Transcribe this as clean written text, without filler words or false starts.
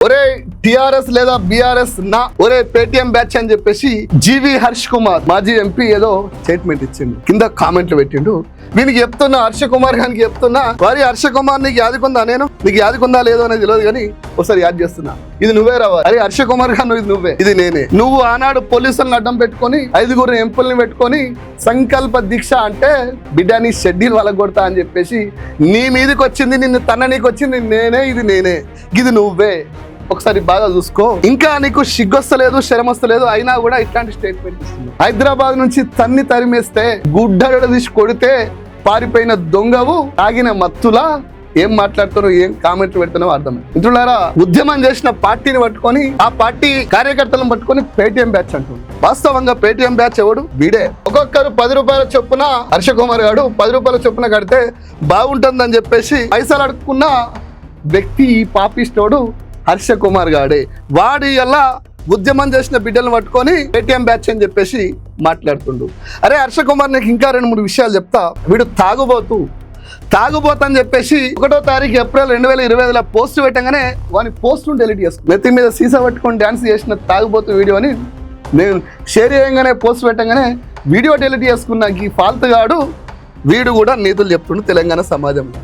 ఒరే టిఆర్ఎస్ లేదా బిఆర్ఎస్ నా ఒరే పేటిఎం బ్యాచ్ అని చెప్పేసి జీవి హర్ష్ కుమార్ మాజీ ఎంపీ ఏదో స్టేట్మెంట్ ఇచ్చిండు. కింద కామెంట్లు పెట్టిండు. వీనికి చెప్తున్నా, హర్ష కుమార్ గారికి చెప్తున్నా, వారి హర్ష కుమార్ నీకు యాదికుందా? నీకు యాదికుందా లేదో అనేది తెలియదు కానీ ఒకసారి యాద్ చేస్తున్నా, ఇది నువ్వే రావాలి. అరే హర్ష కుమార్ గారు ఇది నువ్వే, ఇది నేనే. నువ్వు ఆనాడు పోలీసులను అడ్డం పెట్టుకొని 5 ఎంపుల్ని పెట్టుకొని సంకల్ప దీక్ష అంటే బిడ్డ నీ షెడ్యూల్ వలగొడతా అని చెప్పేసి నీ మీదకి వచ్చింది, నిన్ను తన్ననీకి వచ్చింది నేనే, ఇది నేనే, ఇది నువ్వే. ఒకసారి బాగా చూసుకో. ఇంకా నీకు సిగ్గొస్తలేదు, శరమొస్తలేదు, అయినా కూడా ఇట్లాంటి స్టేట్మెంట్ ఇస్తుంది. హైదరాబాద్ నుంచి తన్ని తరిమేస్తే గుడ్డగడ తీసి కొడితే పారిపోయిన దొంగవు, తాగిన మత్తులా ఏం మాట్లాడుతున్నావు, ఏం కామెంట్లు పెడుతున్నావు అర్థమే. మిత్రులారా, ఉద్యమం చేసిన పార్టీని పట్టుకొని ఆ పార్టీ కార్యకర్తలను పట్టుకొని పేటిఎం బ్యాచ్ అంటుంది. వాస్తవంగా పేటిఎం బ్యాచ్ ఎవడు? వీడే. ఒక్కొక్కరు 10 రూపాయల చొప్పున హర్ష కుమార్ గారు 10 రూపాయల చొప్పున కడితే బాగుంటుందని చెప్పేసి పైసలు అడుక్కున్న వ్యక్తి ఈ పాపిస్టోడు హర్ష కుమార్ గాడే. వాడి ఎలా ఉద్యమం చేసిన బిడ్డలను పట్టుకొని పేటిఎం బ్యాచ్ అని చెప్పేసి మాట్లాడుతుండు. అరే హర్ష కుమార్ నీకు ఇంకా 2-3 విషయాలు చెప్తా. వీడు తాగుబోతని చెప్పేసి 1వ తారీఖు ఏప్రిల్ 2025 పోస్ట్ పెట్టగానే వాని పోస్ట్ను డెలీట్ చేసుకున్నాను. నెత్తి మీద సీసా పట్టుకొని డ్యాన్స్ చేసిన తాగుబోతు వీడియోని నేను షేర్ చేయగానే పోస్ట్ పెట్టగానే వీడియో డెలీట్ చేసుకున్న ఈ ఫాల్తుగాడు వీడు కూడా నీతులు చెప్తుండు తెలంగాణ సమాజంలో.